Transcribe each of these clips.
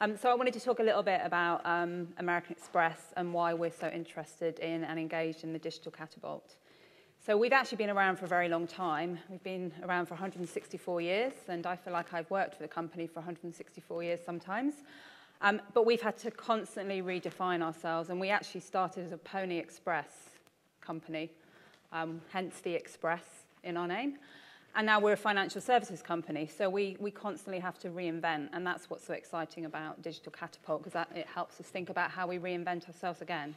So I wanted to talk a little bit about American Express and why we're so interested in and engaged in the digital catapult. So we've actually been around for a very long time. We've been around for 164 years, and I feel like I've worked for the company for 164 years sometimes. But we've had to constantly redefine ourselves, and we actually started as a Pony Express company, hence the Express in our name. And now we're a financial services company, so we constantly have to reinvent, and that's what's so exciting about Digital Catapult, because it helps us think about how we reinvent ourselves again.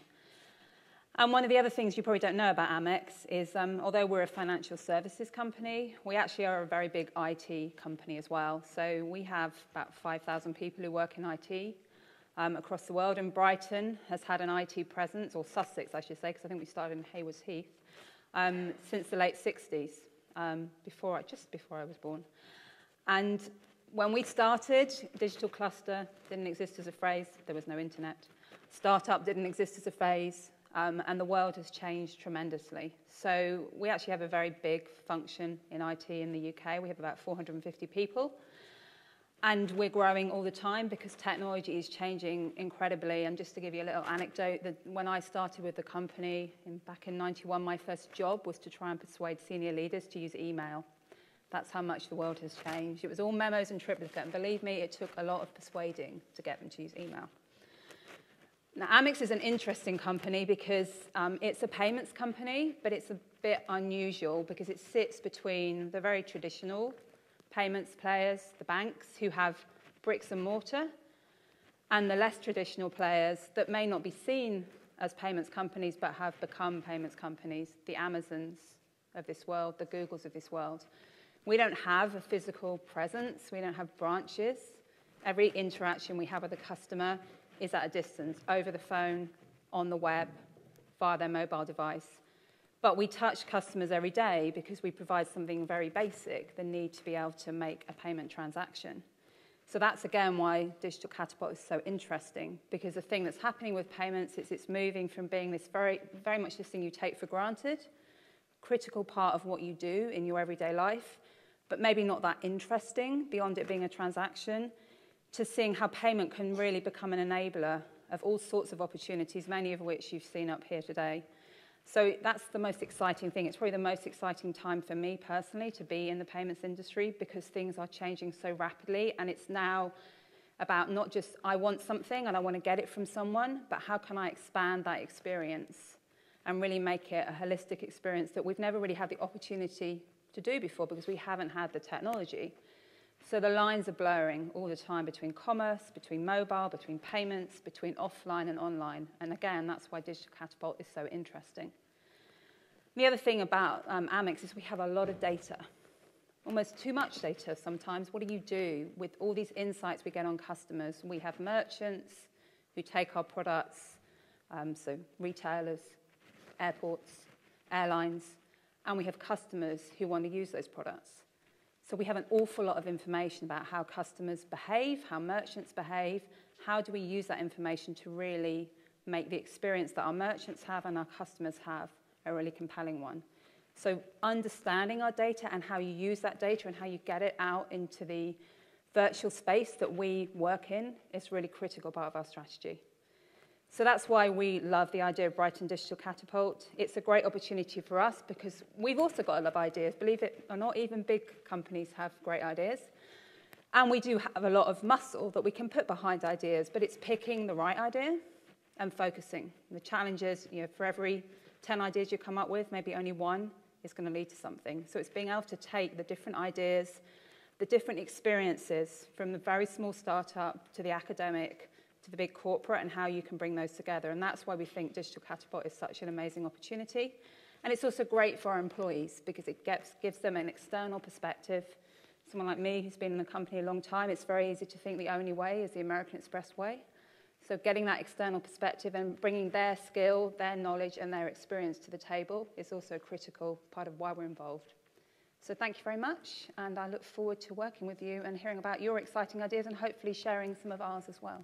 And one of the other things you probably don't know about Amex is, although we're a financial services company, we actually are a very big IT company as well. So we have about 5,000 people who work in IT across the world, and Brighton has had an IT presence, or Sussex, I should say, because I think we started in Haywards Heath, since the late 60s. Just before I was born. And when we started, digital cluster didn't exist as a phrase. There was no internet. Startup didn't exist as a phase. And the world has changed tremendously. So we actually have a very big function in IT in the UK. We have about 450 people. And we're growing all the time because technology is changing incredibly. And just to give you a little anecdote, that when I started with the company back in '91, my first job was to try and persuade senior leaders to use email. That's how much the world has changed. It was all memos and triplicate. And believe me, it took a lot of persuading to get them to use email. Now, Amex is an interesting company because it's a payments company, but it's a bit unusual because it sits between the very traditional payments players, the banks, who have bricks and mortar, and the less traditional players that may not be seen as payments companies but have become payments companies, the Amazons of this world, the Googles of this world. We don't have a physical presence. We don't have branches. Every interaction we have with a customer is at a distance, over the phone, on the web, via their mobile device. But we touch customers every day because we provide something very basic, the need to be able to make a payment transaction. So that's, again, why Digital Catapult is so interesting, because the thing that's happening with payments is it's moving from being this very much this thing you take for granted, critical part of what you do in your everyday life, but maybe not that interesting beyond it being a transaction, to seeing how payment can really become an enabler of all sorts of opportunities, many of which you've seen up here today. So that's the most exciting thing. It's probably the most exciting time for me personally to be in the payments industry because things are changing so rapidly, and it's now about not just I want something and I want to get it from someone, but how can I expand that experience and really make it a holistic experience that we've never really had the opportunity to do before because we haven't had the technology. So the lines are blurring all the time between commerce, between mobile, between payments, between offline and online. And again, that's why Digital Catapult is so interesting. The other thing about Amex is we have a lot of data, almost too much data sometimes. What do you do with all these insights we get on customers? We have merchants who take our products, so retailers, airports, airlines, and we have customers who want to use those products. So we have an awful lot of information about how customers behave, how merchants behave. How do we use that information to really make the experience that our merchants have and our customers have a really compelling one? So understanding our data and how you use that data and how you get it out into the virtual space that we work in is a really critical part of our strategy. So that's why we love the idea of Brighton Digital Catapult. It's a great opportunity for us because we've also got a lot of ideas. Believe it or not, even big companies have great ideas. And we do have a lot of muscle that we can put behind ideas, but it's picking the right idea and focusing. The challenge is, for every 10 ideas you come up with, maybe only one is going to lead to something. So it's being able to take the different ideas, the different experiences from the very small startup to the academic, to the big corporate, and how you can bring those together. And that's why we think Digital Catapult is such an amazing opportunity. And it's also great for our employees because it gives them an external perspective. Someone like me who's been in the company a long time, it's very easy to think the only way is the American Express way. So getting that external perspective and bringing their skill, their knowledge, and their experience to the table is also a critical part of why we're involved. So thank you very much, and I look forward to working with you and hearing about your exciting ideas and hopefully sharing some of ours as well.